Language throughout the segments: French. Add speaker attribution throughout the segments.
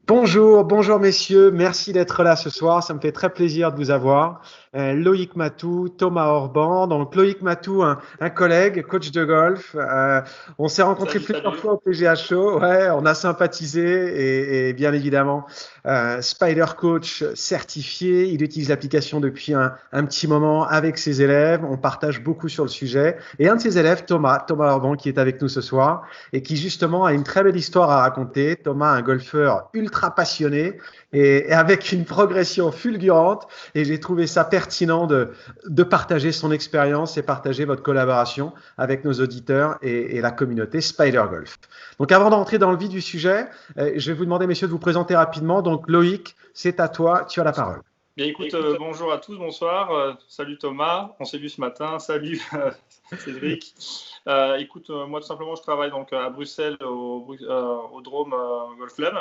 Speaker 1: Bonjour messieurs, merci d'être là ce soir, ça me fait très plaisir de vous avoir. Loïc Matou, Thomas Orban. Donc Loïc Matou, un collègue, coach de golf. On s'est rencontrés
Speaker 2: Salut,
Speaker 1: plusieurs
Speaker 2: salut.
Speaker 1: fois au PGA Show, ouais, on a sympathisé et bien évidemment, Spider Coach certifié. Il utilise l'application depuis un petit moment avec ses élèves, on partage beaucoup sur le sujet. Et un de ses élèves, Thomas Orban, qui est avec nous ce soir et qui justement a une très belle histoire à raconter. Thomas, un golfeur ultra passionné et avec une progression fulgurante. Et j'ai trouvé ça pertinent de partager son expérience et partager votre collaboration avec nos auditeurs et la communauté Spider Golf. Donc avant d'entrer dans le vif du sujet, je vais vous demander, messieurs, de vous présenter rapidement. Donc Loïc, c'est à toi, tu as la parole.
Speaker 2: Bien écoute, bonjour à tous, bonsoir. Salut Thomas, on s'est vu ce matin. Salut Cédric. Écoute, moi tout simplement, je travaille donc à Bruxelles au Drôme Golf Club,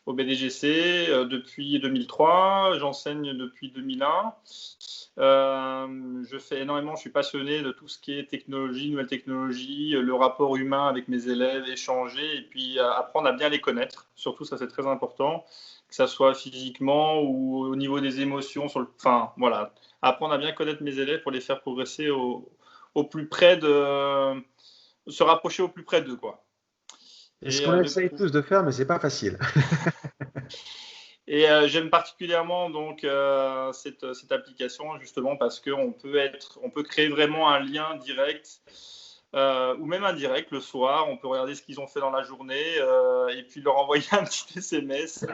Speaker 2: au BDGC depuis 2003. J'enseigne depuis 2001. Je fais énormément, je suis passionné de tout ce qui est technologie, nouvelles technologies, le rapport humain avec mes élèves, échanger et puis apprendre à bien les connaître. Surtout, ça c'est très important, que ça soit physiquement ou au niveau des émotions. Enfin, voilà, apprendre à bien connaître mes élèves pour les faire progresser au plus près de, se rapprocher au plus près d'eux, quoi.
Speaker 1: C'est ce
Speaker 2: Et
Speaker 1: qu'on essaye tous de faire, mais c'est pas facile.
Speaker 2: j'aime particulièrement donc cette application justement parce on peut créer vraiment un lien direct ou même indirect le soir. On peut regarder ce qu'ils ont fait dans la journée et puis leur envoyer un petit SMS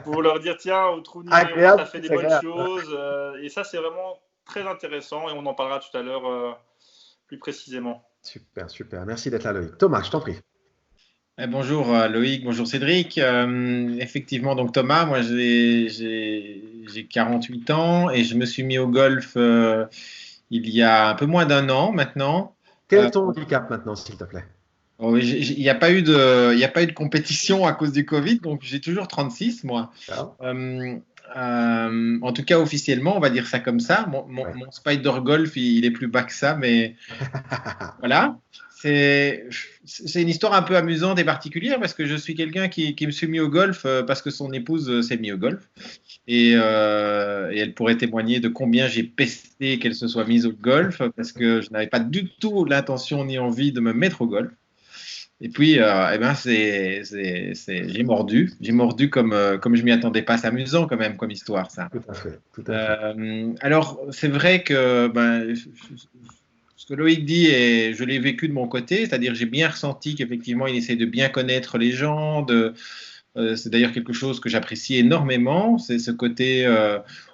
Speaker 2: pour leur dire tiens, au trou numéro, tu
Speaker 1: Agréable,
Speaker 2: as fait des
Speaker 1: c'est
Speaker 2: bonnes
Speaker 1: agréable.
Speaker 2: choses. Et ça, c'est vraiment très intéressant et on en parlera tout à l'heure plus précisément.
Speaker 1: Super, super. Merci d'être là, Loïc. Thomas, je t'en prie.
Speaker 3: Bonjour Loïc, bonjour Cédric. Effectivement, donc Thomas, moi j'ai 48 ans et je me suis mis au golf il y a un peu moins d'un an maintenant.
Speaker 1: Quel
Speaker 3: Euh,
Speaker 1: est ton handicap maintenant, s'il te plaît?
Speaker 3: il n'y a pas eu il y a pas eu de compétition à cause du Covid, donc j'ai toujours 36 moi.
Speaker 1: D'accord.
Speaker 3: Euh, En tout cas, officiellement, on va dire ça comme ça.
Speaker 1: Ouais.
Speaker 3: Mon Spider Golf, il est plus bas que ça, mais voilà, c'est c'est une histoire un peu amusante et particulière parce que je suis quelqu'un qui me suis mis au golf parce que son épouse s'est mis au golf et elle pourrait témoigner de combien j'ai pesté qu'elle se soit mise au golf parce que je n'avais pas du tout l'intention ni envie de me mettre au golf. Et puis, eh ben, j'ai mordu comme je m'y attendais pas. C'est amusant quand même comme histoire ça.
Speaker 1: Tout à fait, tout à fait.
Speaker 3: Alors, c'est vrai que ben, ce que Loïc dit, et je l'ai vécu de mon côté, c'est-à-dire j'ai bien ressenti qu'effectivement, il essaie de bien connaître les gens. C'est d'ailleurs quelque chose que j'apprécie énormément, c'est ce côté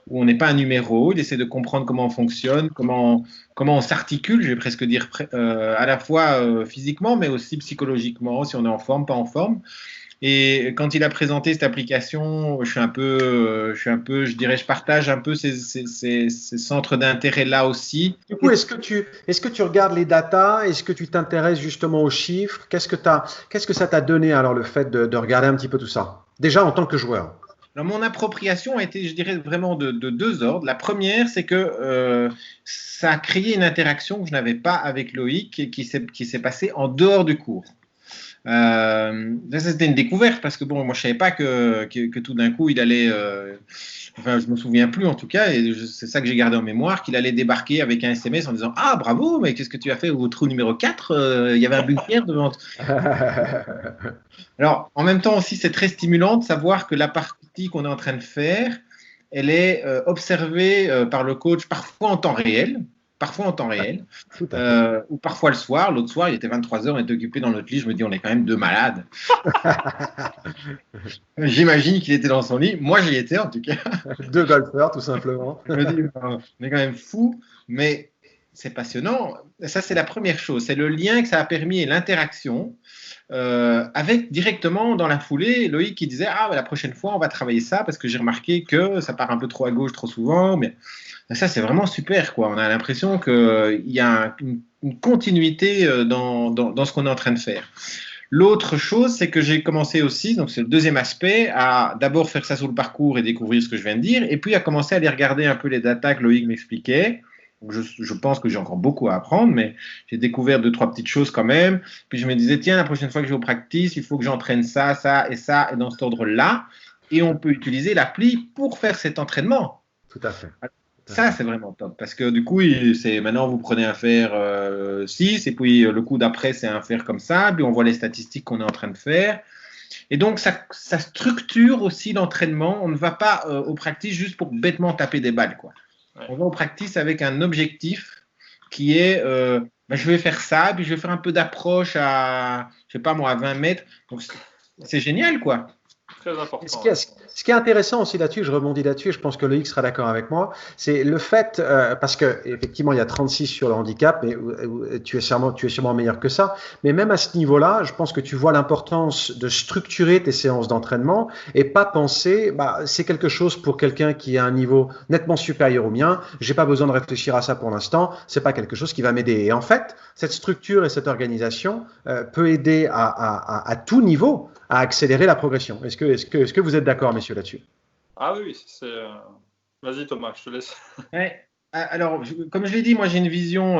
Speaker 3: où on n'est pas un numéro, il essaie de comprendre comment on fonctionne, comment on s'articule, je vais presque dire, à la fois physiquement, mais aussi psychologiquement, si on est en forme, pas en forme. Et quand il a présenté cette application, je dirais, je partage un peu ces centres d'intérêt-là aussi.
Speaker 1: Du coup, est-ce que tu regardes les datas? Est-ce que tu t'intéresses justement aux chiffres? Qu'est-ce que ça t'a donné alors le fait de regarder un petit peu tout ça? Déjà en tant que joueur.
Speaker 3: Alors, mon appropriation a été, je dirais, vraiment de deux ordres. La première, c'est que ça a créé une interaction que je n'avais pas avec Loïc et qui s'est passée en dehors du cours. Ça, c'était une découverte parce que bon, moi je savais pas que tout d'un coup il allait, enfin je me souviens plus en tout cas, et c'est ça que j'ai gardé en mémoire, qu'il allait débarquer avec un SMS en disant ah bravo, mais qu'est-ce que tu as fait au trou numéro 4? Il y avait un bunker devant. Alors en même temps aussi c'est très stimulant de savoir que la partie qu'on est en train de faire, elle est observée par le coach parfois en temps réel. Parfois en temps réel,
Speaker 1: Tout à fait.
Speaker 3: ou parfois le soir. L'autre soir, il était 23 heures, on était occupé dans notre lit. Je me dis, on est quand même deux malades. J'imagine qu'il était dans son lit. Moi, j'y étais en tout cas.
Speaker 1: Deux golfeurs, tout simplement.
Speaker 3: Je me dis, on est quand même fou, mais c'est passionnant. Ça, c'est la première chose. C'est le lien que ça a permis et l'interaction avec directement dans la foulée Loïc qui disait ah la prochaine fois on va travailler ça parce que j'ai remarqué que ça part un peu trop à gauche trop souvent, mais ça c'est vraiment super quoi. On a l'impression qu'il y a une continuité dans ce qu'on est en train de faire. L'autre chose, c'est que j'ai commencé aussi, donc c'est le deuxième aspect, à d'abord faire ça sur le parcours et découvrir ce que je viens de dire, et puis à commencer à aller regarder un peu les datas que Loïc m'expliquait, Donc je pense que j'ai encore beaucoup à apprendre, mais j'ai découvert 2-3 petites choses quand même. Puis je me disais, tiens, la prochaine fois que je vais au practice, il faut que j'entraîne ça, ça, et dans cet ordre-là. Et on peut utiliser l'appli pour faire cet entraînement.
Speaker 1: Tout à fait.
Speaker 3: Ça, c'est vraiment top. Parce que du coup, maintenant, vous prenez un fer 6, et puis le coup d'après, c'est un fer comme ça. Puis on voit les statistiques qu'on est en train de faire. Et donc, ça structure aussi l'entraînement. On ne va pas au practice juste pour bêtement taper des balles, quoi. Ouais. On va au practice avec un objectif qui est je vais faire ça, puis je vais faire un peu d'approche à, je sais pas moi, à 20 mètres. Donc, c'est génial, quoi.
Speaker 2: Très important.
Speaker 1: Ce qui est intéressant aussi là-dessus, je rebondis là-dessus, je pense que Loïc sera d'accord avec moi, c'est le fait, parce que effectivement il y a 36 sur le handicap, mais tu es sûrement meilleur que ça, mais même à ce niveau-là, je pense que tu vois l'importance de structurer tes séances d'entraînement et pas penser, c'est quelque chose pour quelqu'un qui a un niveau nettement supérieur au mien, j'ai pas besoin de réfléchir à ça pour l'instant, c'est pas quelque chose qui va m'aider. Et en fait, cette structure et cette organisation peut aider à tout niveau à accélérer la progression. Est-ce que vous êtes d'accord, messieurs, là-dessus?
Speaker 2: Ah oui, vas-y Thomas, je te laisse.
Speaker 3: Ouais. Alors, comme je l'ai dit, moi j'ai une vision,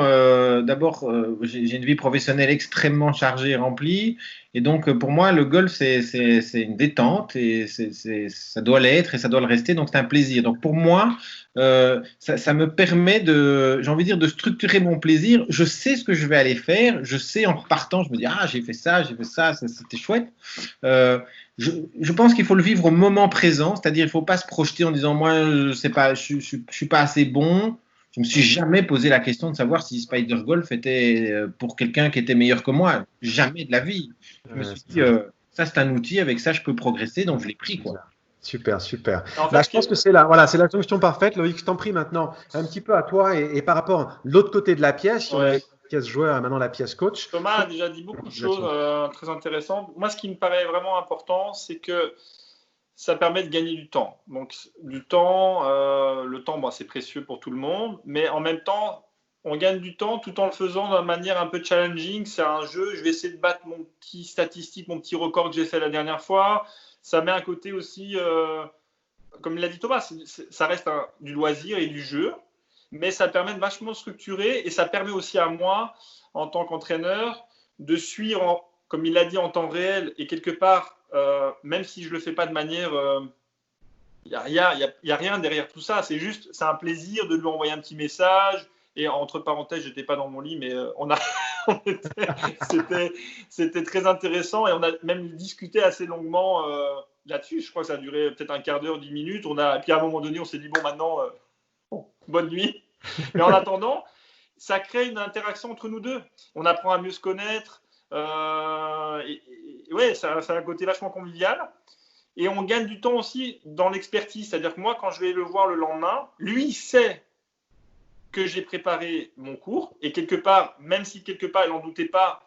Speaker 3: d'abord, j'ai une vie professionnelle extrêmement chargée et remplie, et donc pour moi le golf c'est une détente, et ça doit l'être et ça doit le rester, donc c'est un plaisir. Donc pour moi, ça me permet j'ai envie de dire, de structurer mon plaisir. Je sais ce que je vais aller faire, je sais en repartant, je me dis j'ai fait ça, c'était chouette. Je pense qu'il faut le vivre au moment présent, c'est-à-dire il ne faut pas se projeter en disant moi je sais pas, je suis pas assez bon. Je me suis jamais posé la question de savoir si Spider Golf était pour quelqu'un qui était meilleur que moi. Jamais de la vie. Je me suis dit ça c'est un outil, avec ça je peux progresser, donc je l'ai pris, quoi.
Speaker 1: Super. En fait, je pense que c'est la solution parfaite. Loïc, je t'en prie maintenant un petit peu à toi et par rapport à l'autre côté de la pièce, on avait la pièce joueur et maintenant la pièce coach.
Speaker 2: Thomas a déjà dit beaucoup de choses très intéressantes. Moi, ce qui me paraît vraiment important, c'est que ça permet de gagner du temps. Donc, du temps, le temps, c'est précieux pour tout le monde, mais en même temps, on gagne du temps tout en le faisant d'une manière un peu challenging. C'est un jeu, je vais essayer de battre mon petit record que j'ai fait la dernière fois. Ça met un côté aussi, comme l'a dit Thomas, ça reste du loisir et du jeu, mais ça permet de vachement structurer, et ça permet aussi à moi, en tant qu'entraîneur, de suivre, comme il l'a dit, en temps réel, et quelque part, même si je ne le fais pas de manière... Il n'y a rien derrière tout ça, c'est un plaisir de lui envoyer un petit message. Et entre parenthèses, je n'étais pas dans mon lit, mais c'était très intéressant, et on a même discuté assez longuement là-dessus. Je crois que ça a duré peut-être un quart d'heure, 10 minutes. Et puis à un moment donné, on s'est dit, bon, maintenant, bonne nuit. Mais en attendant, ça crée une interaction entre nous deux. On apprend à mieux se connaître. Ouais, ça a un côté vachement convivial. Et on gagne du temps aussi dans l'expertise. C'est-à-dire que moi, quand je vais le voir le lendemain, lui, il sait que j'ai préparé mon cours, et quelque part, même si quelque part il n'en doutait pas,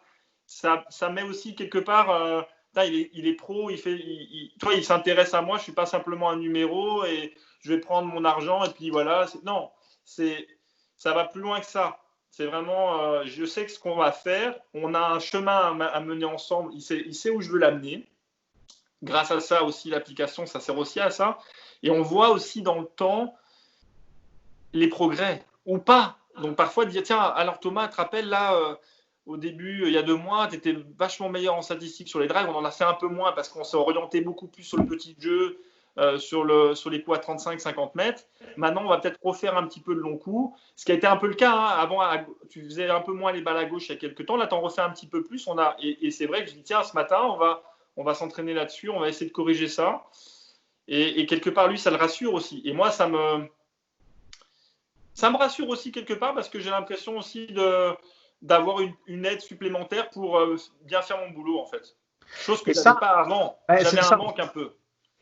Speaker 2: ça met aussi quelque part, il est pro, il s'intéresse à moi, je ne suis pas simplement un numéro et je vais prendre mon argent et puis voilà. Non, ça va plus loin que ça. C'est vraiment, je sais que ce qu'on va faire, on a un chemin à mener ensemble, il sait où je veux l'amener. Grâce à ça aussi, l'application, ça sert aussi à ça. Et on voit aussi dans le temps les progrès. Ou pas. Donc parfois dire, tiens, alors Thomas, te rappelles là, au début, il y a 2 mois, tu étais vachement meilleur en statistiques sur les drives, on en a fait un peu moins parce qu'on s'est orienté beaucoup plus sur le petit jeu, sur les coups à 35-50 mètres. Maintenant, on va peut-être refaire un petit peu de long coup, ce qui a été un peu le cas. Avant, tu faisais un peu moins les balles à gauche il y a quelques temps, là, tu en refais un petit peu plus. Et c'est vrai que je dis, tiens, ce matin, on va s'entraîner là-dessus, on va essayer de corriger ça. Et quelque part, lui, ça le rassure aussi. Et moi, ça me rassure aussi quelque part, parce que j'ai l'impression aussi d'avoir une aide supplémentaire pour bien faire mon boulot, en fait. Chose que je n'avais pas avant. J'avais un manque un peu.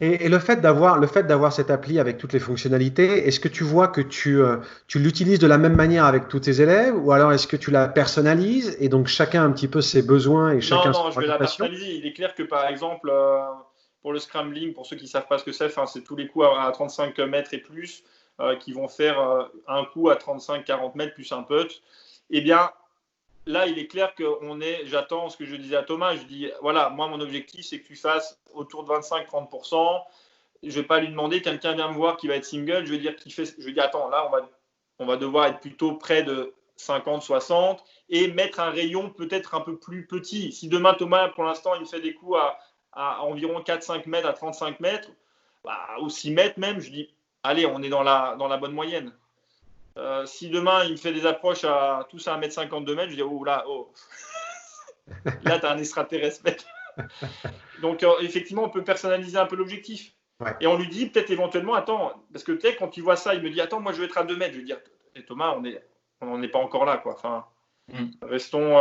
Speaker 1: Et le fait d'avoir cette appli avec toutes les fonctionnalités, est-ce que tu vois que tu l'utilises de la même manière avec tous tes élèves, ou alors est-ce que tu la personnalises et donc chacun a un petit peu ses besoins et chacun
Speaker 2: Non, je vais la personnaliser. Il est clair que par exemple, pour le scrambling, pour ceux qui ne savent pas ce que c'est tous les coups à 35 mètres et plus, qui vont faire un coup à 35-40 mètres plus un putt. Eh bien, là, il est clair que j'attends ce que je disais à Thomas. Je dis, voilà, moi, mon objectif, c'est que tu fasses autour de 25-30%. Je ne vais pas lui demander, quelqu'un vient me voir qui va être single, je vais dire, attends, là, on va devoir être plutôt près de 50, 60 et mettre un rayon peut-être un peu plus petit. Si demain, Thomas, pour l'instant, il me fait des coups à environ 4-5 mètres, à 35 mètres, ou 6 mètres même, je dis, allez, on est dans la bonne moyenne. Si demain, il me fait des approches à tous à 1m52 mètres, je dis, oh là, oh. Là, tu as un extraterrestre, mec. Donc, effectivement, on peut personnaliser un peu l'objectif. Ouais. Et on lui dit peut-être éventuellement, attends, parce que peut-être quand il voit ça, il me dit, attends, moi, je vais être à 2 mètres. Je vais dire, Thomas, on n'est pas encore là, quoi. Enfin, restons...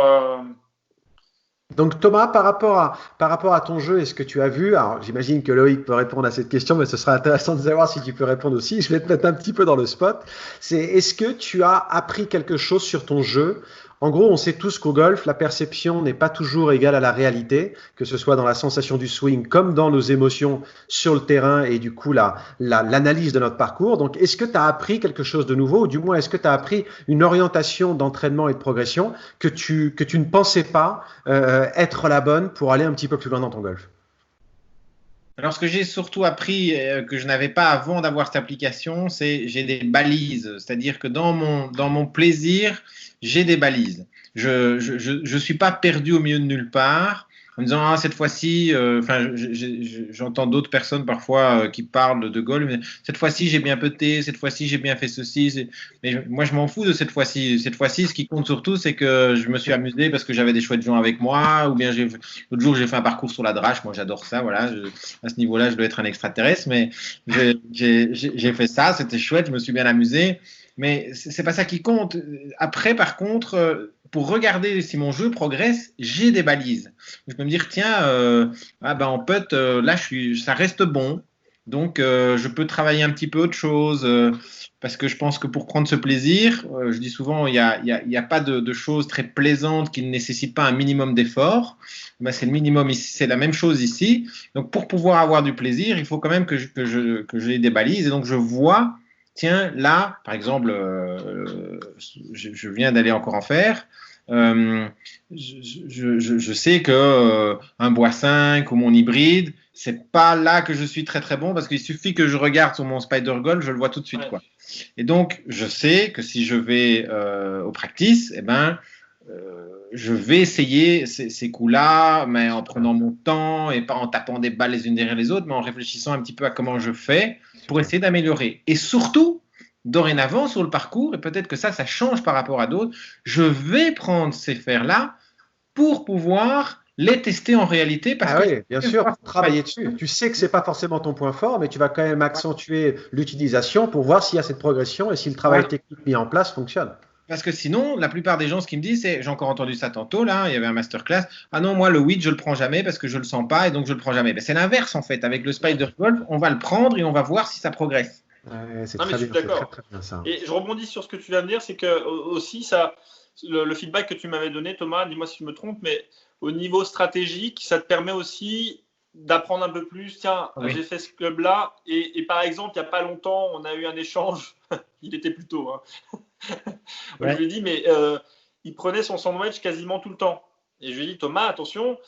Speaker 1: Donc Thomas, par rapport à ton jeu et ce que tu as vu, alors j'imagine que Loïc peut répondre à cette question, mais ce sera intéressant de savoir si tu peux répondre aussi. Je vais te mettre un petit peu dans le spot. Est-ce que tu as appris quelque chose sur ton jeu? En gros, on sait tous qu'au golf, la perception n'est pas toujours égale à la réalité, que ce soit dans la sensation du swing comme dans nos émotions sur le terrain et du coup l'analyse de notre parcours. Donc, est-ce que tu as appris quelque chose de nouveau ou du moins est-ce que tu as appris une orientation d'entraînement et de progression que tu ne pensais pas être la bonne pour aller un petit peu plus loin dans ton golf?
Speaker 3: Alors, ce que j'ai surtout appris, que je n'avais pas avant d'avoir cette application, c'est j'ai des balises. C'est-à-dire que dans mon plaisir, j'ai des balises. Je suis pas perdu au milieu de nulle part en me disant ah, cette fois-ci, j'entends d'autres personnes parfois qui parlent de golf. Mais cette fois-ci, j'ai bien puté, cette fois-ci, j'ai bien fait ceci. Mais moi, je m'en fous de cette fois-ci. Cette fois-ci, ce qui compte surtout, c'est que je me suis amusé parce que j'avais des chouettes gens avec moi. Ou bien l'autre jour, j'ai fait un parcours sur la drache. Moi, j'adore ça. Voilà, à ce niveau-là, je dois être un extraterrestre. Mais j'ai fait ça, c'était chouette, je me suis bien amusé. Mais c'est pas ça qui compte. Après, par contre, pour regarder si mon jeu progresse, j'ai des balises. Je peux me dire, tiens, en putt, là, ça reste bon. Donc, je peux travailler un petit peu autre chose. Parce que je pense que pour prendre ce plaisir, je dis souvent, il n'y a pas de choses très plaisantes qui ne nécessitent pas un minimum d'effort. Ben, c'est le minimum ici, c'est la même chose ici. Donc, pour pouvoir avoir du plaisir, il faut quand même que j'ai des balises. Et donc, je vois... Tiens, là, par exemple, je viens d'aller encore en faire. Je sais que un bois 5 ou mon hybride, c'est pas là que je suis très très bon parce qu'il suffit que je regarde sur mon Spider Golf, je le vois tout de suite, quoi. Et donc, je sais que si je vais au practice, je vais essayer ces coups-là, mais en prenant mon temps et pas en tapant des balles les unes derrière les autres, mais en réfléchissant un petit peu à comment je fais pour essayer d'améliorer. Et surtout, dorénavant, sur le parcours, et peut-être que ça change par rapport à d'autres, je vais prendre ces fers-là pour pouvoir les tester en réalité. Parce
Speaker 1: oui, bien sûr, travailler dessus. Tu sais que ce n'est pas forcément ton point fort, mais tu vas quand même accentuer l'utilisation pour voir s'il y a cette progression et si le travail technique mis en place fonctionne.
Speaker 3: Parce que sinon, la plupart des gens, ce qu'ils me disent, c'est, j'ai encore entendu ça tantôt, là, il y avait un masterclass, ah non, moi, le weed, je le prends jamais parce que je le sens pas et donc je le prends jamais. Ben, c'est l'inverse, en fait. Avec le Spider Golf, on va le prendre et on va voir si ça progresse.
Speaker 1: Ouais, c'est très bien,
Speaker 2: d'accord.
Speaker 1: Très bien, ça.
Speaker 2: Et je rebondis sur ce que tu viens de dire, c'est que aussi, le feedback que tu m'avais donné, Thomas, dis-moi si je me trompe, mais au niveau stratégique, ça te permet aussi d'apprendre un peu plus. Tiens, j'ai fait ce club-là et par exemple, il n'y a pas longtemps, on a eu un échange, il était plus tôt, hein. Je lui ai dit, mais il prenait son sandwich quasiment tout le temps. Et je lui ai dit, Thomas, attention,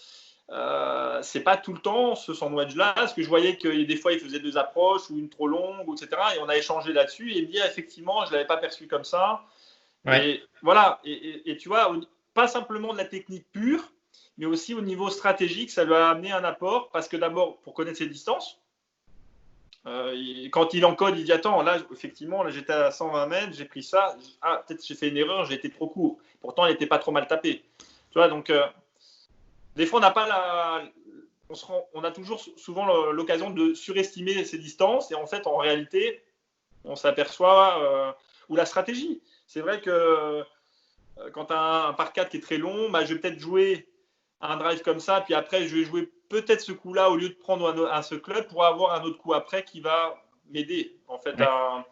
Speaker 2: c'est pas tout le temps ce sandwich-là, parce que je voyais que des fois, il faisait 2 approches ou une trop longue, etc. Et on a échangé là-dessus. Et il me dit, effectivement, je ne l'avais pas perçu comme ça. Ouais. Et voilà. Et tu vois, pas simplement de la technique pure, mais aussi au niveau stratégique, ça lui a amené un apport, parce que d'abord, pour connaître ses distances, quand il encode, il dit attends, là effectivement, là j'étais à 120 mètres, j'ai pris ça, peut-être j'ai fait une erreur, j'ai été trop court. Pourtant, il n'était pas trop mal tapé. Tu vois, donc des fois, on n'a pas on a toujours souvent l'occasion de surestimer ses distances et en fait, en réalité, on s'aperçoit ou la stratégie. C'est vrai que quand tu as un par 4 qui est très long, je vais peut-être jouer un drive comme ça, puis après, je vais jouer peut-être ce coup-là au lieu de prendre ce club pour avoir un autre coup après qui va m'aider en fait à...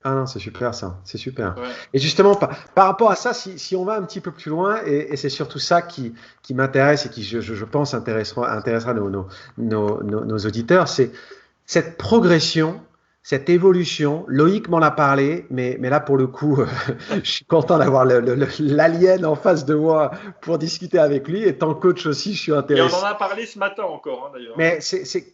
Speaker 1: Ah non, c'est super ça, c'est super.
Speaker 2: Ouais.
Speaker 1: Et justement, par rapport à ça, si on va un petit peu plus loin, et c'est surtout ça qui m'intéresse et qui, je pense, intéressera nos auditeurs, c'est cette progression, cette évolution. Loïc m'en a parlé, mais là, pour le coup, je suis content d'avoir l'alien en face de moi pour discuter avec lui. Étant coach aussi, je suis intéressé.
Speaker 2: Et on en a parlé ce matin encore, d'ailleurs.
Speaker 1: Mais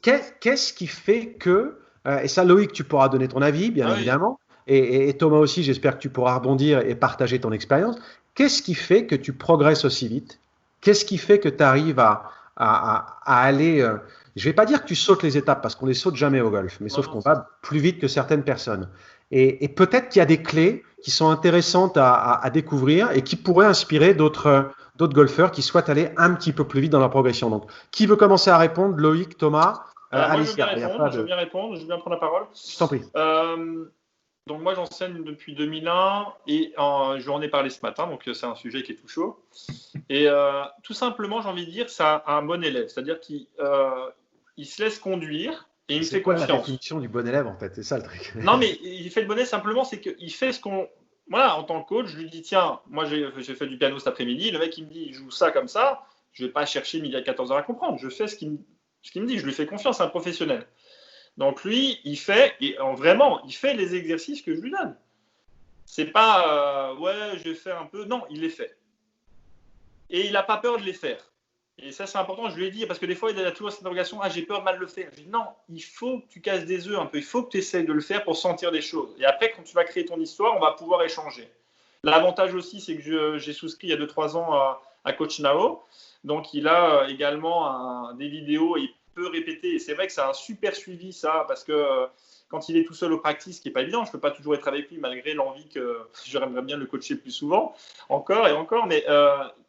Speaker 1: qu'est-ce qui fait que, et ça, Loïc, tu pourras donner ton avis, bien évidemment. et Thomas aussi, j'espère que tu pourras rebondir et partager ton expérience. Qu'est-ce qui fait que tu progresses aussi vite? Qu'est-ce qui fait que tu arrives à aller, je vais pas dire que tu sautes les étapes parce qu'on les saute jamais au golf, mais sauf qu'on va plus vite que certaines personnes. Et peut-être qu'il y a des clés qui sont intéressantes à découvrir et qui pourraient inspirer d'autres golfeurs qui souhaitent aller un petit peu plus vite dans leur progression. Donc, qui veut commencer à répondre? Loïc, Thomas,
Speaker 2: moi, je veux bien répondre, je veux bien prendre la parole.
Speaker 1: Je t'en prie.
Speaker 2: Donc moi j'enseigne depuis 2001 et je en ai parlé ce matin, donc c'est un sujet qui est tout chaud. Et tout simplement, j'ai envie de dire, c'est un bon élève, c'est-à-dire qu'il se laisse conduire et il me fait confiance.
Speaker 1: C'est quoi la définition du bon élève en fait? C'est ça le truc.
Speaker 2: Non mais il fait le bon élève simplement, c'est qu'il fait ce qu'on... Voilà, en tant que coach, je lui dis, tiens, moi j'ai fait du piano cet après-midi, le mec il me dit, il joue ça comme ça, je ne vais pas chercher midi à 14h à comprendre, je fais ce qu'il me dit, je lui fais confiance, c'est un professionnel. Donc lui, il fait les exercices que je lui donne. C'est pas ouais, je vais faire un peu. Non, il les fait. Et il n'a pas peur de les faire. Et ça, c'est important, je lui ai dit, parce que des fois, il a toujours cette interrogation, j'ai peur de mal le faire. Je lui ai dit, non, il faut que tu casses des œufs un peu, il faut que tu essaies de le faire pour sentir des choses. Et après, quand tu vas créer ton histoire, on va pouvoir échanger. L'avantage aussi, c'est que j'ai souscrit il y a 2-3 ans à Coach Nao. Donc, il a également des vidéos et peut répéter. Et c'est vrai que c'est un super suivi, ça, parce que quand il est tout seul au practice, ce qui n'est pas évident, je ne peux pas toujours être avec lui malgré l'envie que j'aimerais bien le coacher plus souvent, encore et encore, mais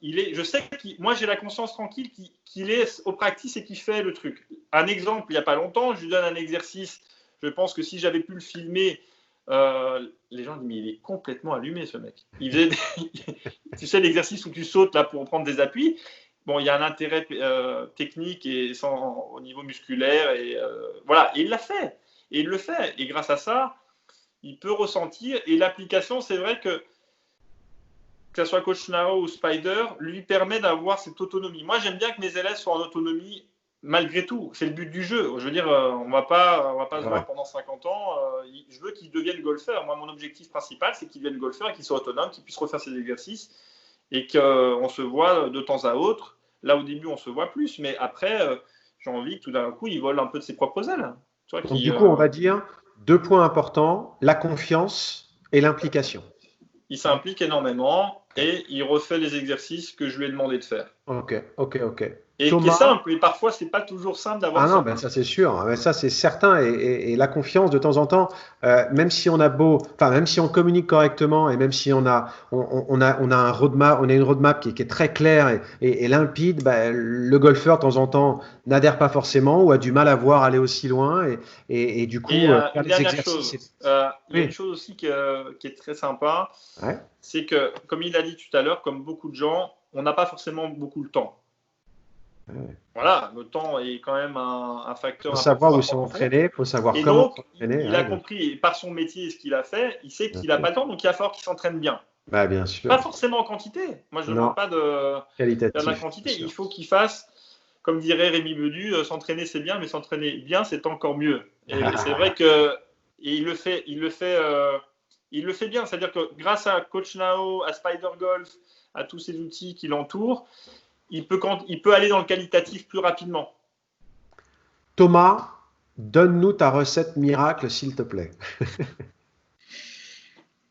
Speaker 2: je sais que moi j'ai la conscience tranquille qu'il est au practice et qu'il fait le truc. Un exemple, il n'y a pas longtemps, je lui donne un exercice, je pense que si j'avais pu le filmer, les gens disent mais il est complètement allumé ce mec. Il faisait tu sais l'exercice où tu sautes là pour prendre des appuis. Bon, il y a un intérêt technique et au niveau musculaire et voilà. Et il l'a fait. Et il le fait. Et grâce à ça, il peut ressentir. Et l'application, c'est vrai que ce soit Coach Nao ou Spider, lui permet d'avoir cette autonomie. Moi, j'aime bien que mes élèves soient en autonomie malgré tout. C'est le but du jeu. Je veux dire, on va pas se voir pendant 50 ans. Je veux qu'ils deviennent golfeurs. Moi, mon objectif principal, c'est qu'ils deviennent golfeurs et qu'ils soient autonomes, qu'ils puissent refaire ces exercices. Et qu'on se voit de temps à autre. Là, au début, on se voit plus, mais après, j'ai envie que tout d'un coup, il vole un peu de ses propres ailes. Tu vois,
Speaker 1: donc, du coup, on va dire 2 points importants, la confiance et l'implication.
Speaker 2: Il s'implique énormément et il refait les exercices que je lui ai demandé de faire.
Speaker 1: Ok.
Speaker 2: Et Thomas... qui est simple, et parfois, c'est pas toujours simple d'avoir ça.
Speaker 1: Ah non, ben ça c'est sûr, ça c'est certain, et la confiance de temps en temps, même si on communique correctement, et même si on a un roadmap, on a une roadmap qui est très claire et limpide, le golfeur de temps en temps n'adhère pas forcément ou a du mal à voir aller aussi loin, et du coup,
Speaker 2: faire des exercices. Il y a une chose aussi qui est très sympa, c'est que, comme il a dit tout à l'heure, comme beaucoup de gens, on n'a pas forcément beaucoup le temps. Voilà, le temps est quand même un facteur.
Speaker 1: Il faut savoir où s'entraîner, il faut savoir comment s'entraîner.
Speaker 2: Il a compris, et par son métier et ce qu'il a fait, il sait qu'il n'a pas le temps, donc il va falloir qu'il s'entraîne bien.
Speaker 1: Bien sûr.
Speaker 2: Pas forcément en quantité. Moi, je ne parle pas de la quantité. Il faut qu'il fasse, comme dirait Rémi Bedu, s'entraîner c'est bien, mais s'entraîner bien c'est encore mieux. Et c'est vrai que il le fait bien. C'est-à-dire que grâce à Coach Nao, à Spider Golf, à tous ces outils qui l'entourent, il peut aller dans le qualitatif plus rapidement.
Speaker 1: Thomas, donne-nous ta recette miracle, s'il te plaît.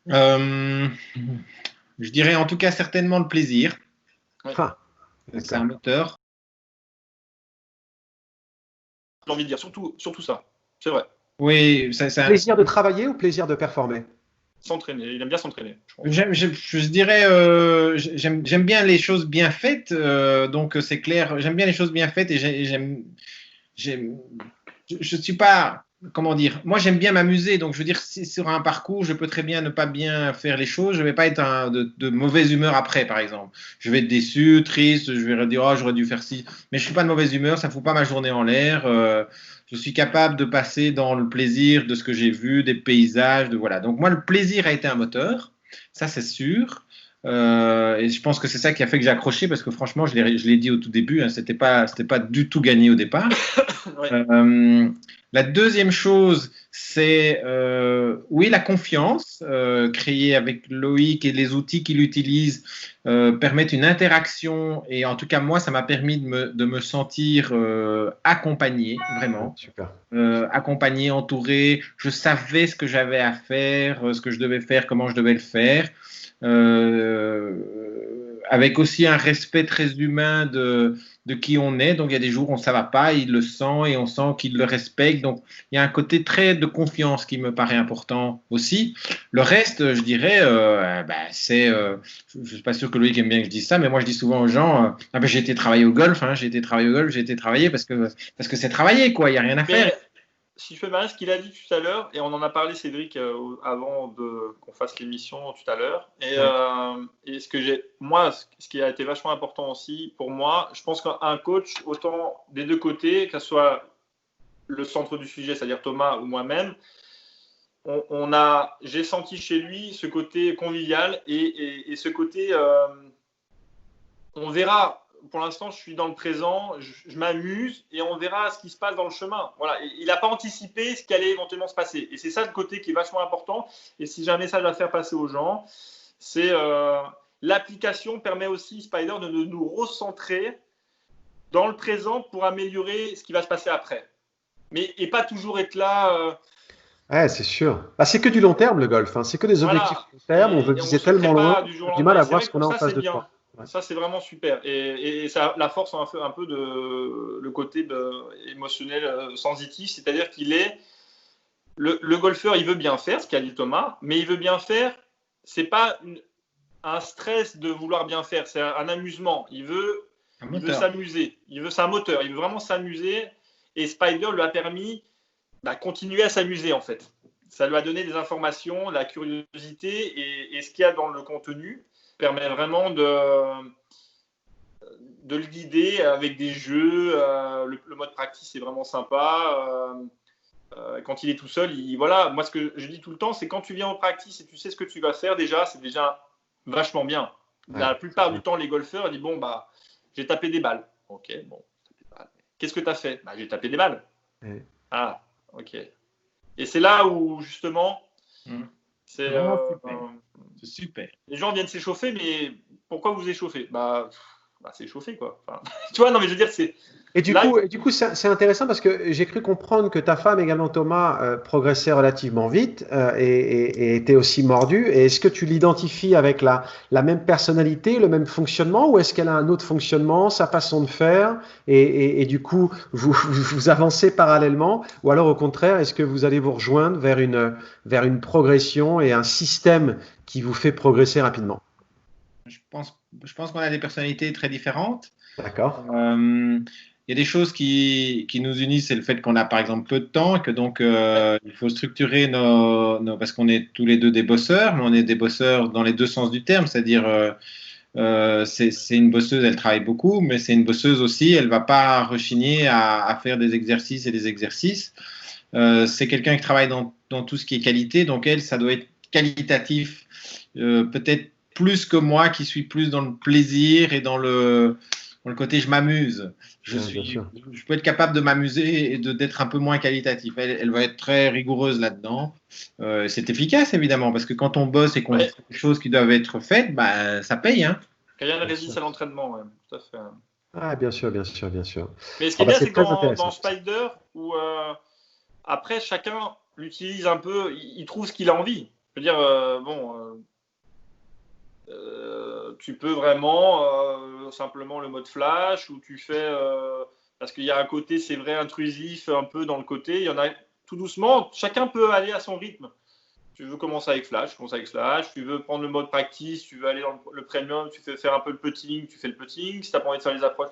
Speaker 3: Je dirais en tout cas certainement le plaisir.
Speaker 2: Ouais.
Speaker 3: C'est un moteur.
Speaker 2: J'ai envie de dire, surtout ça. C'est vrai.
Speaker 3: Oui,
Speaker 1: plaisir de travailler ou plaisir de performer?
Speaker 2: S'entraîner, il aime bien s'entraîner.
Speaker 3: Je dirais, j'aime bien les choses bien faites, donc c'est clair, j'aime bien les choses bien faites et je suis pas, comment dire, moi j'aime bien m'amuser, donc je veux dire, si sur un parcours, je peux très bien ne pas bien faire les choses, je vais pas être de mauvaise humeur après, par exemple. Je vais être déçu, triste, je vais dire, j'aurais dû faire ci, mais je suis pas de mauvaise humeur, ça fout pas ma journée en l'air. Je suis capable de passer dans le plaisir de ce que j'ai vu, des paysages, voilà. Donc moi, le plaisir a été un moteur, ça c'est sûr. Et je pense que c'est ça qui a fait que j'ai accroché, parce que franchement, je l'ai dit au tout début, hein, c'était pas du tout gagné au départ. Ouais. La deuxième chose, c'est oui, la confiance créée avec Loïc, et les outils qu'il utilise permettent une interaction, et en tout cas moi, ça m'a permis de me sentir accompagné, vraiment.
Speaker 1: Super.
Speaker 3: Accompagné, entouré. Je savais ce que j'avais à faire, ce que je devais faire, comment je devais le faire. Avec aussi un respect très humain de qui on est. Donc il y a des jours où ça va pas, il le sent, et on sent qu'il le respecte. Donc il y a un côté très de confiance qui me paraît important aussi. Le reste, je dirais, c'est, je suis pas sûr que Loïc aime bien que je dise ça, mais moi je dis souvent aux gens, j'ai été travailler au golf, hein, j'ai été travailler parce que c'est travailler, quoi. Il y a rien à faire.
Speaker 2: Si je peux me permettre, ce qu'il a dit tout à l'heure, et on en a parlé, Cédric, avant qu'on fasse l'émission tout à l'heure, et ce qui a été vachement important aussi pour moi, je pense qu'un coach, autant des deux côtés, que ce soit le centre du sujet, c'est-à-dire Thomas ou moi-même, j'ai senti chez lui ce côté convivial et ce côté, on verra. Pour l'instant, je suis dans le présent, je m'amuse et on verra ce qui se passe dans le chemin. Voilà. Il n'a pas anticipé ce qui allait éventuellement se passer. Et c'est ça le côté qui est vachement important. Et si j'ai un message à faire passer aux gens, c'est l'application permet aussi, Spider, de nous recentrer dans le présent pour améliorer ce qui va se passer après. Et pas toujours être là.
Speaker 1: Ouais, c'est sûr. C'est que du long terme, le golf. Hein. C'est que des objectifs long terme. On veut viser tellement loin. On a du mal à voir ce qu'on a en face de soi.
Speaker 2: Ouais. Ça, c'est vraiment super. Et ça, la force un peu de le côté émotionnel sensitif, c'est-à-dire qu'il est le golfeur, il veut bien faire, ce qu'a dit Thomas, mais il veut bien faire, c'est pas un stress de vouloir bien faire, c'est un amusement. Il veut s'amuser. C'est un moteur. Il veut vraiment s'amuser. Et Spider lui a permis de continuer à s'amuser, en fait. Ça lui a donné des informations, la curiosité et ce qu'il y a dans le contenu permet vraiment de le guider avec des jeux. Le mode practice est vraiment sympa. Quand il est tout seul, voilà. Moi, ce que je dis tout le temps, c'est quand tu viens au practice et tu sais ce que tu vas faire déjà, c'est déjà vachement bien. La plupart du temps, les golfeurs disent bon, j'ai tapé des balles. Ok, bon. Qu'est-ce que tu as fait? J'ai tapé des balles. Ah, ok. Et c'est là où, justement, c'est
Speaker 3: super.
Speaker 2: Les gens viennent s'échauffer, mais pourquoi vous échauffez? C'est échauffé, quoi. Enfin, tu vois, non, mais je veux dire, c'est.
Speaker 1: Et du coup, c'est intéressant parce que j'ai cru comprendre que ta femme, également Thomas, progressait relativement vite et était aussi mordue. Et est-ce que tu l'identifies avec la même personnalité, le même fonctionnement, ou est-ce qu'elle a un autre fonctionnement, sa façon de faire, et du coup, vous avancez parallèlement, ou alors au contraire, est-ce que vous allez vous rejoindre vers une progression et un système qui vous fait progresser rapidement?
Speaker 3: Je pense qu'on a des personnalités très différentes.
Speaker 1: D'accord.
Speaker 3: Il y a des choses qui nous unissent, c'est le fait qu'on a par exemple peu de temps, que donc il faut structurer parce qu'on est tous les deux des bosseurs, mais on est des bosseurs dans les deux sens du terme, c'est-à-dire c'est une bosseuse, elle travaille beaucoup, mais c'est une bosseuse aussi, elle ne va pas rechigner à faire des exercices et des exercices. C'est quelqu'un qui travaille dans tout ce qui est qualité, donc elle, ça doit être qualitatif, peut-être plus que moi qui suis plus dans le plaisir et dans le côté je m'amuse. Je peux être capable de m'amuser et d'être un peu moins qualitatif. Elle va être très rigoureuse là-dedans. C'est efficace évidemment parce que quand on bosse et qu'on fait des choses qui doivent être faites, ça paye. Hein.
Speaker 2: Rien ne résiste à l'entraînement, tout à fait.
Speaker 1: Ah, bien sûr. Mais ce
Speaker 2: qui est bien, c'est que dans Spider, où après chacun l'utilise un peu, il trouve ce qu'il a envie. Je veux dire, tu peux vraiment simplement le mode flash ou tu fais parce qu'il y a un côté, c'est vrai, intrusif un peu dans le côté. Il y en a tout doucement. Chacun peut aller à son rythme. Tu veux commencer avec flash, commence avec flash. Tu veux prendre le mode practice, tu veux aller dans le premium, tu fais faire un peu le putting, tu fais le putting. Si tu n'as pas envie de faire les approches,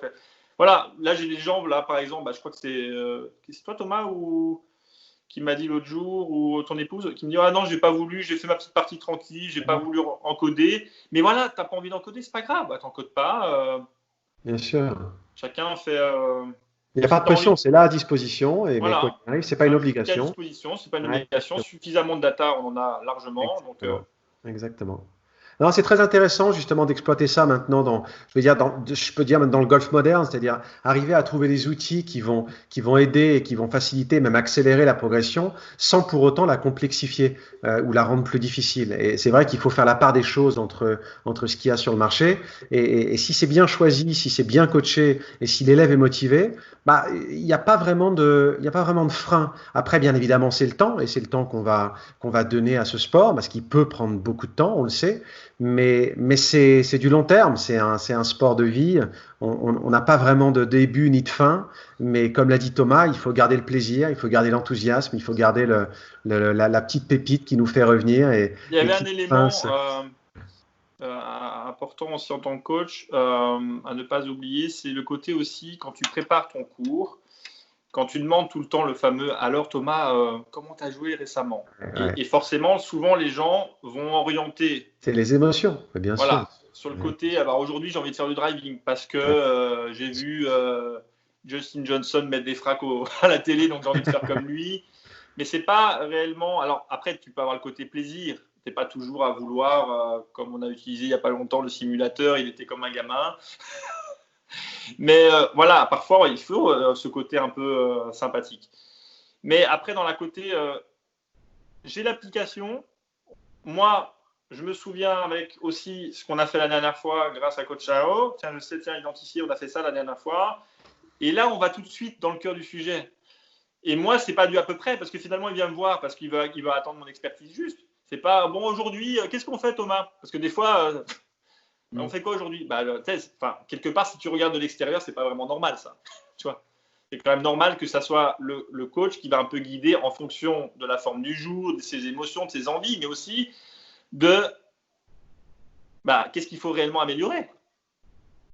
Speaker 2: voilà. Là, j'ai des gens, là, par exemple, je crois que c'est toi, Thomas, ou qui m'a dit l'autre jour, ou ton épouse, qui me dit ah non, j'ai pas voulu, j'ai fait ma petite partie tranquille, j'ai pas voulu encoder. Mais voilà, t'as pas envie d'encoder, c'est pas grave, t'encodes pas.
Speaker 1: Bien sûr.
Speaker 2: Chacun fait.
Speaker 1: Il n'y a pas de pression, c'est là à disposition, et
Speaker 2: voilà.
Speaker 1: Mais quoi qu'il arrive, c'est pas une obligation.
Speaker 2: C'est à disposition, c'est pas une obligation. Suffisamment de data, on en a largement.
Speaker 1: Exactement.
Speaker 2: Donc,
Speaker 1: Exactement. Non, c'est très intéressant justement d'exploiter ça maintenant je peux dire dans le golf moderne, c'est-à-dire arriver à trouver des outils qui vont aider et qui vont faciliter, même accélérer la progression, sans pour autant la complexifier ou la rendre plus difficile. Et c'est vrai qu'il faut faire la part des choses entre ce qu'il y a sur le marché. Et si c'est bien choisi, si c'est bien coaché et si l'élève est motivé, bah il n'y a pas vraiment de frein. Après, bien évidemment, c'est le temps et c'est le temps qu'on va donner à ce sport parce qu'il peut prendre beaucoup de temps, on le sait. Mais c'est du long terme, c'est un sport de vie. On n'a pas vraiment de début ni de fin, mais comme l'a dit Thomas, il faut garder le plaisir, il faut garder l'enthousiasme, il faut garder la petite pépite qui nous fait revenir.
Speaker 2: Il y avait un élément important aussi en tant que coach à ne pas oublier, c'est le côté aussi quand tu prépares ton cours. Quand tu demandes tout le temps le fameux « Alors Thomas, comment tu as joué récemment ?» Et forcément, souvent les gens vont orienter.
Speaker 1: C'est les émotions, bien sûr.
Speaker 2: Sur le côté, alors aujourd'hui j'ai envie de faire du driving parce que j'ai vu Justin Johnson mettre des fracs à la télé, donc j'ai envie de faire comme lui. Mais c'est pas réellement. Alors après, tu peux avoir le côté plaisir. Tu n'es pas toujours à vouloir, comme on a utilisé il n'y a pas longtemps le simulateur, il était comme un gamin. Mais voilà, parfois il faut ce côté un peu sympathique. Mais après, dans la côté, j'ai l'application. Moi, je me souviens avec aussi ce qu'on a fait la dernière fois grâce à Coach Chao. Tiens, je sais, identifier, on a fait ça la dernière fois. Et là, on va tout de suite dans le cœur du sujet. Et moi, c'est pas du à peu près parce que finalement, il vient me voir parce qu'il va attendre mon expertise juste. C'est pas bon aujourd'hui. Qu'est-ce qu'on fait, Thomas? Parce que des fois. On fait quoi aujourd'hui? Quelque part, si tu regardes de l'extérieur, c'est pas vraiment normal, ça. Tu vois, c'est quand même normal que ça soit le coach qui va un peu guider en fonction de la forme du jour, de ses émotions, de ses envies, mais aussi de qu'est-ce qu'il faut réellement améliorer.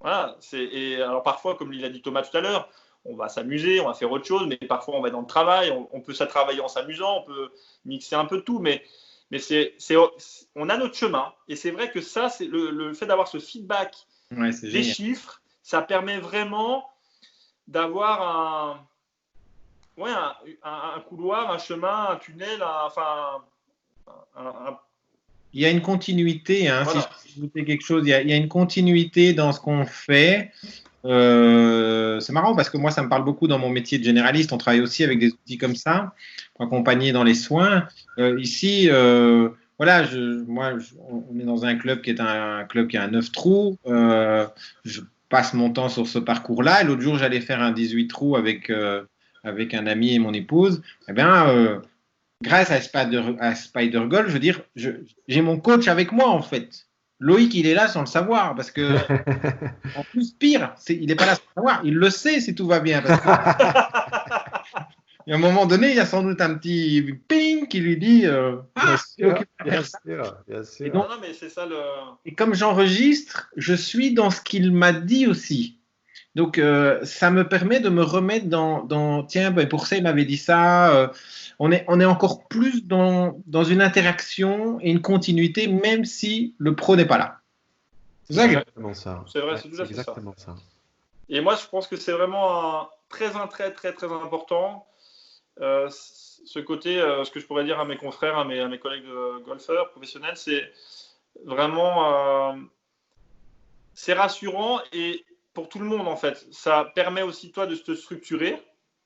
Speaker 2: Voilà. Et alors parfois, comme l'a dit Thomas tout à l'heure, on va s'amuser, on va faire autre chose, mais parfois on va dans le travail, on peut ça travailler en s'amusant, on peut mixer un peu de tout, mais on a notre chemin. Et c'est vrai que ça, c'est le fait d'avoir ce feedback des chiffres, ça permet vraiment d'avoir un couloir, un chemin, un tunnel,
Speaker 3: il y a une continuité,
Speaker 2: voilà.
Speaker 3: Si je ajouter quelque chose, il y a une continuité dans ce qu'on fait. C'est marrant parce que moi, ça me parle beaucoup dans mon métier de généraliste. On travaille aussi avec des outils comme ça pour accompagner dans les soins. Ici, voilà, on est dans un club qui est un club qui a un 9 trous. Je passe mon temps sur ce parcours-là. Et l'autre jour, j'allais faire un 18 trous avec un ami et mon épouse. Eh bien, grâce à Spider Golf, je veux dire, j'ai mon coach avec moi en fait. Loïc, il est là sans le savoir parce que, en plus, pire, il n'est pas là sans le savoir, il le sait si tout va bien. Parce que, et à un moment donné, il y a sans doute un petit ping qui lui dit
Speaker 1: bien sûr.
Speaker 3: Et donc,
Speaker 2: non, mais c'est ça
Speaker 3: et comme j'enregistre, je suis dans ce qu'il m'a dit aussi. Donc, ça me permet de me remettre dans tiens, pour ça, il m'avait dit ça. On est encore plus dans une interaction et une continuité, même si le pro n'est pas là.
Speaker 1: C'est exactement ça.
Speaker 2: C'est vrai, c'est tout à fait
Speaker 1: exactement ça.
Speaker 2: Et moi, je pense que c'est vraiment très important. Ce côté, ce que je pourrais dire à mes confrères, à mes collègues de golfeurs professionnels, c'est vraiment c'est rassurant et pour tout le monde en fait. Ça permet aussi toi de te structurer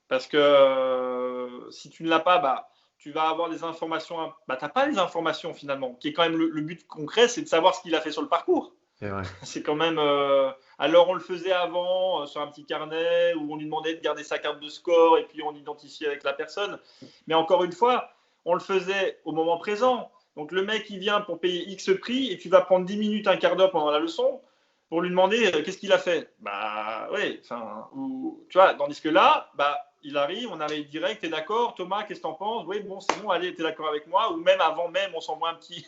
Speaker 2: parce que si tu ne l'as pas, tu vas avoir des informations. Tu n'as pas les informations finalement. Qui est quand même le but concret, c'est de savoir ce qu'il a fait sur le parcours.
Speaker 1: C'est vrai.
Speaker 2: C'est quand même. Alors on le faisait avant sur un petit carnet où on lui demandait de garder sa carte de score et puis on identifiait avec la personne. Mais encore une fois, on le faisait au moment présent. Donc le mec il vient pour payer X prix et tu vas prendre 10 minutes, un quart d'heure pendant la leçon pour lui demander qu'est-ce qu'il a fait. Tu vois, tandis que là, il arrive, on arrive direct, t'es d'accord, Thomas, qu'est-ce que t'en penses? Oui, bon, c'est bon, allez, t'es d'accord avec moi? Ou même avant on s'envoie un petit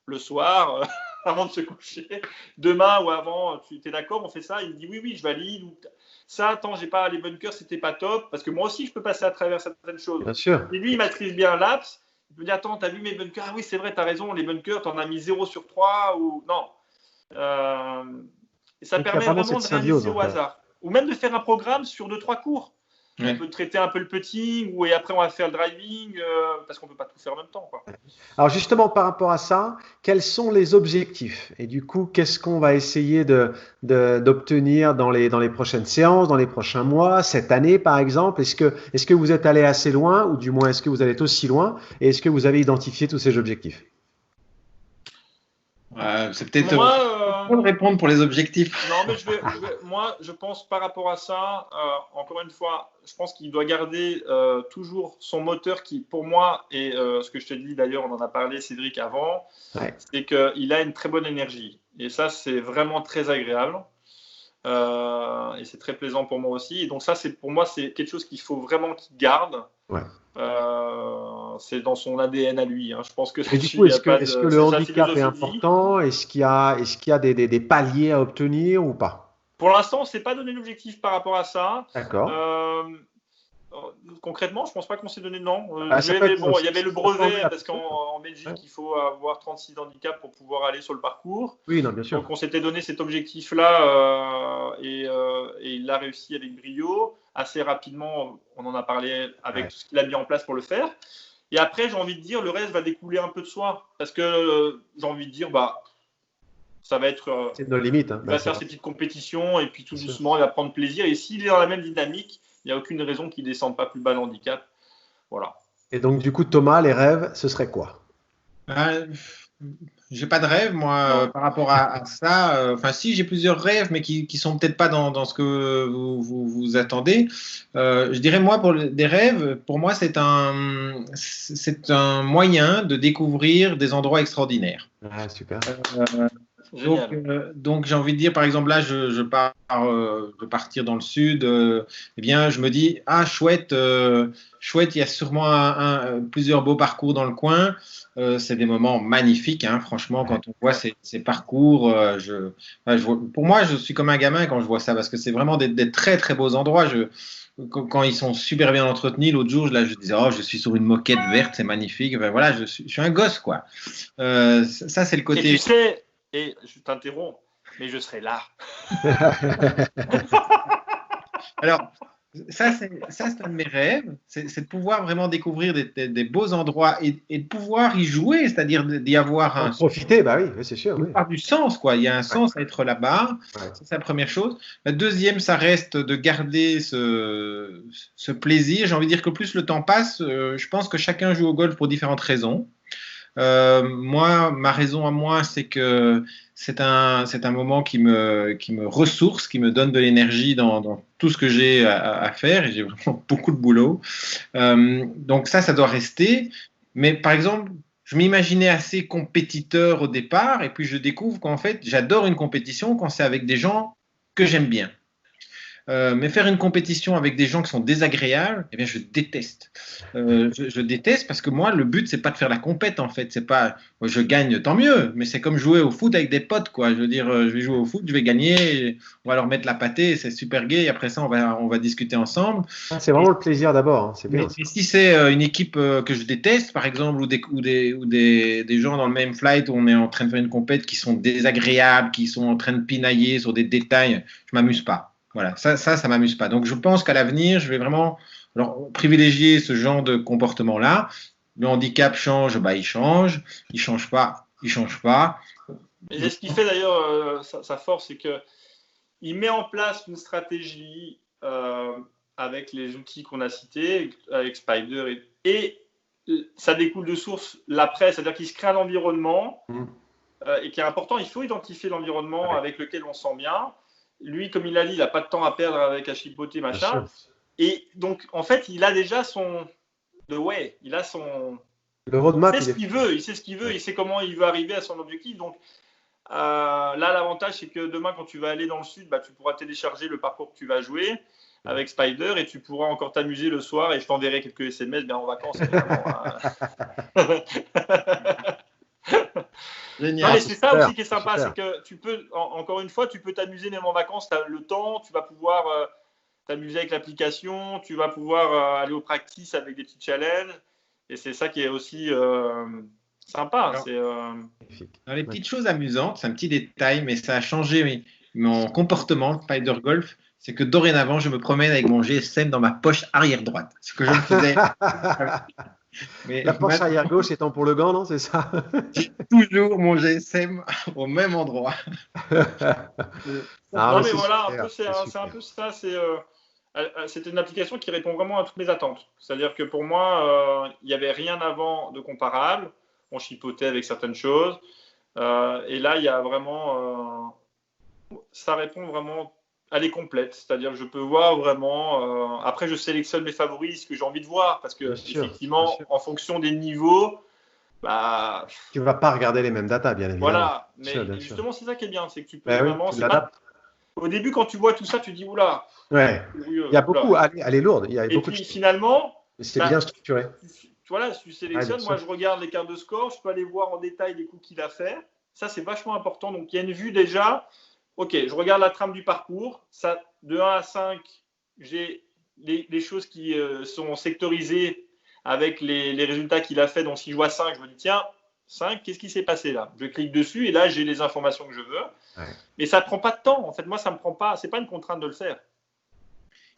Speaker 2: le soir, avant de se coucher, demain ou avant, tu es d'accord, on fait ça? Il me dit oui, je valide. Ou ça, attends, j'ai pas les bunkers, c'était pas top, parce que moi aussi, je peux passer à travers certaines choses.
Speaker 1: Bien sûr.
Speaker 2: Et lui, il maîtrise bien l'apps. Il me dit, attends, t'as vu mes bunkers? Ah oui, c'est vrai, t'as raison, les bunkers, t'en as mis 0 sur 3 ou non. Et ça permet vraiment de réaliser au hasard. Ou même de faire un programme sur 2-3 cours. On peut traiter un peu le putting, et après on va faire le driving, parce qu'on ne peut pas tout faire en même temps, quoi.
Speaker 1: Alors justement, par rapport à ça, quels sont les objectifs? Et du coup, qu'est-ce qu'on va essayer d'obtenir dans les prochaines séances, dans les prochains mois, cette année par exemple? Est-ce que vous êtes allé assez loin, ou du moins est-ce que vous allez être aussi loin? Et est-ce que vous avez identifié tous ces objectifs?
Speaker 3: C'est peut-être pour répondre pour les objectifs.
Speaker 2: Non, mais moi, je pense par rapport à ça, encore une fois, je pense qu'il doit garder toujours son moteur qui, pour moi, et ce que je te dis d'ailleurs, on en a parlé, Cédric, avant, c'est qu'il a une très bonne énergie. Et ça, c'est vraiment très agréable. Et c'est très plaisant pour moi aussi. Et donc ça, pour moi, c'est quelque chose qu'il faut vraiment qu'il garde. C'est dans son ADN à lui. Je pense que
Speaker 1: et du coup, est-ce que le handicap est important? Est-ce qu'il y a des paliers à obtenir ou pas?
Speaker 2: Pour l'instant, on ne s'est pas donné d'objectif par rapport à ça.
Speaker 1: D'accord.
Speaker 2: Concrètement, je ne pense pas qu'on s'est donné de nom. Il y avait le brevet, parce qu'en Belgique, il faut avoir 36 handicaps pour pouvoir aller sur le parcours.
Speaker 1: Oui, non, bien sûr.
Speaker 2: Donc, on s'était donné cet objectif-là et il l'a réussi avec brio. Assez rapidement, on en a parlé avec tout ce qu'il a mis en place pour le faire. Et après, j'ai envie de dire, le reste va découler un peu de soi. Parce que j'ai envie de dire, ça va être.
Speaker 1: C'est nos limites.
Speaker 2: Il va faire ses petites compétitions et puis tout doucement, il va prendre plaisir. Et s'il est dans la même dynamique, il n'y a aucune raison qu'il ne descende pas plus bas le handicap. Voilà.
Speaker 1: Et donc, du coup, Thomas, les rêves, ce serait quoi?
Speaker 3: J'ai pas de rêve, moi, par rapport à ça. Enfin, si, j'ai plusieurs rêves, mais qui sont peut-être pas dans ce que vous attendez. Je dirais, moi, pour des rêves, pour moi, c'est un moyen de découvrir des endroits extraordinaires.
Speaker 1: Ah, super.
Speaker 3: Donc j'ai envie de dire, par exemple, là, je pars de partir dans le sud, eh bien, je me dis, chouette, il y a sûrement plusieurs beaux parcours dans le coin. C'est des moments magnifiques, franchement, quand on voit ces parcours. Pour moi, je suis comme un gamin quand je vois ça, parce que c'est vraiment des très, très beaux endroits. Quand ils sont super bien entretenus, l'autre jour, je disais, je suis sur une moquette verte, c'est magnifique. Enfin, voilà, je suis un gosse, quoi. Ça, c'est le côté.
Speaker 2: Et tu sais, et je t'interromps, mais je serai là.
Speaker 3: Alors, ça, c'est un de mes rêves, c'est de pouvoir vraiment découvrir des beaux endroits et de pouvoir y jouer, c'est-à-dire d'y avoir
Speaker 1: profiter, oui, c'est sûr.
Speaker 3: Du sens, quoi. Il y a un sens à être là-bas. C'est la première chose. La deuxième, ça reste de garder ce plaisir. J'ai envie de dire que plus le temps passe, je pense que chacun joue au golf pour différentes raisons. Moi, ma raison à moi, c'est que c'est un moment qui me ressource, qui me donne de l'énergie dans tout ce que j'ai à faire, et j'ai vraiment beaucoup de boulot. Donc ça doit rester. Mais par exemple, je m'imaginais assez compétiteur au départ, et puis je découvre qu'en fait, j'adore une compétition quand c'est avec des gens que j'aime bien. Mais faire une compétition avec des gens qui sont désagréables, eh bien, je déteste. Je déteste parce que moi, le but, c'est pas de faire la compète, en fait. C'est pas, je gagne, tant mieux, mais c'est comme jouer au foot avec des potes, quoi. Je veux dire, je vais jouer au foot, je vais gagner, on va leur mettre la pâtée, c'est super gai, et après ça, on va discuter ensemble.
Speaker 1: C'est vraiment le plaisir d'abord, c'est bien.
Speaker 3: Mais si c'est une équipe que je déteste, par exemple, ou des gens dans le même flight où on est en train de faire une compète qui sont désagréables, qui sont en train de pinailler sur des détails, je m'amuse pas. Voilà, ça m'amuse pas. Donc, je pense qu'à l'avenir, je vais vraiment privilégier ce genre de comportement-là. Le handicap change, il change. Il change pas, il change pas.
Speaker 2: Et c'est ce qui fait d'ailleurs sa force, c'est qu'il met en place une stratégie avec les outils qu'on a cités, avec Spider, et ça découle de source l'après, c'est-à-dire qu'il se crée un environnement et qui est important. Il faut identifier l'environnement avec lequel on se sent bien. Lui, comme il a dit, il n'a pas de temps à perdre avec à chipoter, machin. Et donc, en fait, il a déjà le roadmap. Il sait ce qu'il veut, il sait comment il veut arriver à son objectif. Donc, là, l'avantage, c'est que demain, quand tu vas aller dans le sud, tu pourras télécharger le parcours que tu vas jouer avec Spider et tu pourras encore t'amuser le soir et je t'enverrai quelques SMS en vacances.
Speaker 1: Génial.
Speaker 2: Non, mais c'est ça aussi qui est sympa, c'est que tu peux, encore une fois, tu peux t'amuser même en vacances, tu as le temps, tu vas pouvoir t'amuser avec l'application, tu vas pouvoir aller au practice avec des petits challenges, et c'est ça qui est aussi sympa.
Speaker 3: Alors, dans les petites choses amusantes, c'est un petit détail, mais ça a changé mon comportement Spider Golf, c'est que dorénavant, je me promène avec mon GSM dans ma poche arrière droite. Ce que je ne faisais.
Speaker 1: Mais la poche arrière gauche étant pour le gant, non, c'est ça?
Speaker 3: J'ai toujours mon GSM au même endroit.
Speaker 2: Non, mais voilà, c'est un peu ça. C'était une application qui répond vraiment à toutes mes attentes. C'est-à-dire que pour moi, il n'y avait rien avant de comparable. On chipotait avec certaines choses. Et là, il y a vraiment... ça répond vraiment... Elle est complète, c'est-à-dire que je peux voir vraiment. Après, je sélectionne mes favoris, ce que j'ai envie de voir, parce que effectivement, en fonction des niveaux, bah,
Speaker 1: tu ne vas pas regarder les mêmes datas, bien évidemment.
Speaker 2: Voilà, mais justement, c'est ça qui est bien, c'est que tu peux vraiment. Au début, quand tu vois tout ça, tu dis oula.
Speaker 1: Ouais. Il y a beaucoup. Elle est lourde. Il y a
Speaker 2: et
Speaker 1: beaucoup
Speaker 2: puis finalement,
Speaker 1: c'est bien structuré.
Speaker 2: Voilà, si tu sélectionnes, moi je regarde les cartes de score, je peux aller voir en détail les coups qu'il a fait. Ça, c'est vachement important. Donc il y a une vue déjà. Ok, je regarde la trame du parcours. Ça, de 1 à 5, j'ai les choses qui sont sectorisées avec les résultats qu'il a fait. Donc, si je vois 5, je me dis, tiens, 5, qu'est-ce qui s'est passé là? Je clique dessus et là, j'ai les informations que je veux. Ouais. Mais ça ne prend pas de temps. En fait, moi, ça ne me prend pas. Ce n'est pas une contrainte de le faire.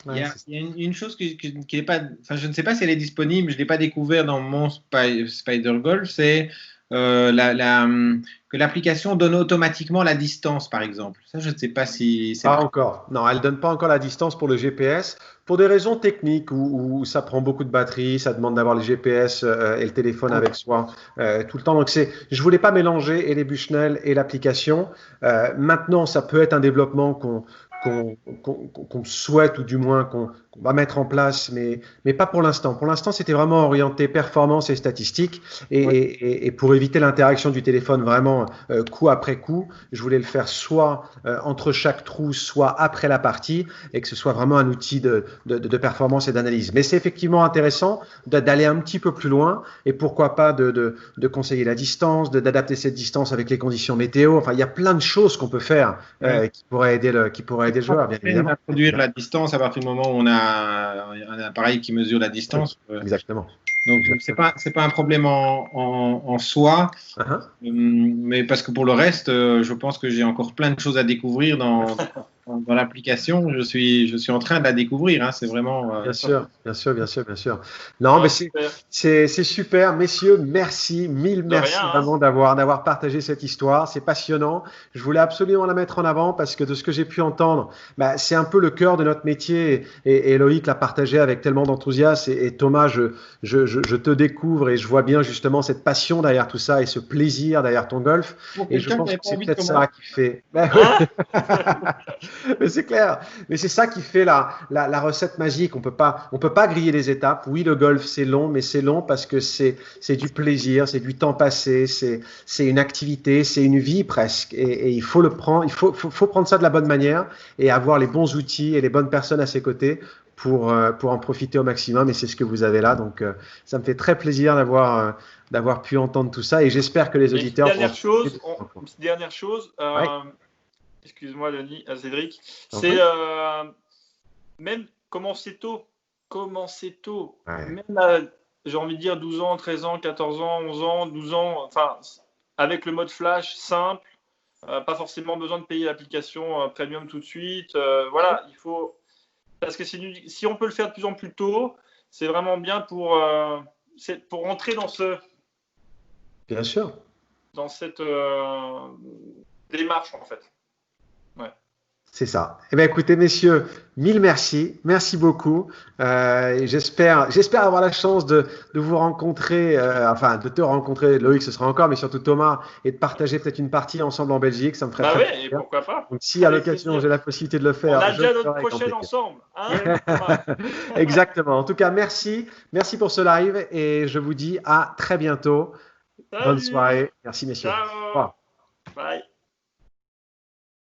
Speaker 3: Il y a une chose qui n'est pas. Enfin, je ne sais pas si elle est disponible. Je ne l'ai pas découvert dans mon Spider Golf. C'est que l'application donne automatiquement la distance, par exemple. Ça, je ne sais pas si c'est
Speaker 1: pas encore. Non, elle ne donne pas encore la distance pour le GPS, pour des raisons techniques où ça prend beaucoup de batterie, ça demande d'avoir le GPS et le téléphone avec soi tout le temps. Donc, je ne voulais pas mélanger et les Bushnell et l'application. Maintenant, ça peut être un développement qu'on souhaite ou du moins qu'on va mettre en place, mais pas pour l'instant. Pour l'instant, c'était vraiment orienté performance et statistiques et pour éviter l'interaction du téléphone vraiment coup après coup, je voulais le faire soit entre chaque trou, soit après la partie et que ce soit vraiment un outil de performance et d'analyse. Mais c'est effectivement intéressant d'aller un petit peu plus loin et pourquoi pas de conseiller la distance, d'adapter cette distance avec les conditions météo. Enfin, il y a plein de choses qu'on peut faire qui pourraient aider le joueur, bien évidemment.
Speaker 3: Introduire la distance à partir du moment où on a un appareil qui mesure la distance.
Speaker 1: Exactement.
Speaker 3: Donc, c'est pas un problème en soi, mais parce que pour le reste, je pense que j'ai encore plein de choses à découvrir dans l'application. Je suis en train de la découvrir. Hein, c'est vraiment.
Speaker 1: Bien sûr. Non, mais c'est super, messieurs. Merci, mille merci vraiment d'avoir partagé cette histoire. C'est passionnant. Je voulais absolument la mettre en avant parce que de ce que j'ai pu entendre, c'est un peu le cœur de notre métier et Loïc l'a partagé avec tellement d'enthousiasme. Et Thomas, je te découvre et je vois bien justement cette passion derrière tout ça et ce plaisir derrière ton golf. Et je pense que c'est peut-être ça qui fait. Mais c'est clair. Mais c'est ça qui fait la recette magique. On peut pas griller les étapes. Oui, le golf c'est long, mais c'est long parce que c'est du plaisir, c'est du temps passé, c'est une activité, c'est une vie presque. Et il faut le prendre. Il faut prendre ça de la bonne manière et avoir les bons outils et les bonnes personnes à ses côtés pour en profiter au maximum, et c'est ce que vous avez là. Donc, ça me fait très plaisir d'avoir pu entendre tout ça, et j'espère que les auditeurs...
Speaker 2: Une petite dernière chose, excuse-moi Cédric, c'est même commencer tôt, même j'ai envie de dire 12 ans, 13 ans, 14 ans, 11 ans, 12 ans, enfin, avec le mode flash simple, pas forcément besoin de payer l'application premium tout de suite, voilà, il faut... Parce que si on peut le faire de plus en plus tôt, c'est vraiment bien pour rentrer dans
Speaker 1: Bien sûr.
Speaker 2: Dans cette démarche, en fait. Ouais.
Speaker 1: C'est ça. Eh bien, écoutez, messieurs, mille merci. Merci beaucoup. J'espère avoir la chance de vous rencontrer, de te rencontrer, Loïc, ce sera encore, mais surtout Thomas, et de partager peut-être une partie ensemble en Belgique. Ça me ferait très
Speaker 2: plaisir. Et pourquoi pas.
Speaker 1: Donc, si à l'occasion, j'ai la possibilité de le faire.
Speaker 2: On a déjà notre prochaine ensemble. Hein.
Speaker 1: Exactement. En tout cas, merci. Merci pour ce live et je vous dis à très bientôt.
Speaker 2: Salut.
Speaker 1: Bonne soirée. Merci, messieurs.
Speaker 2: Ciao. Bye.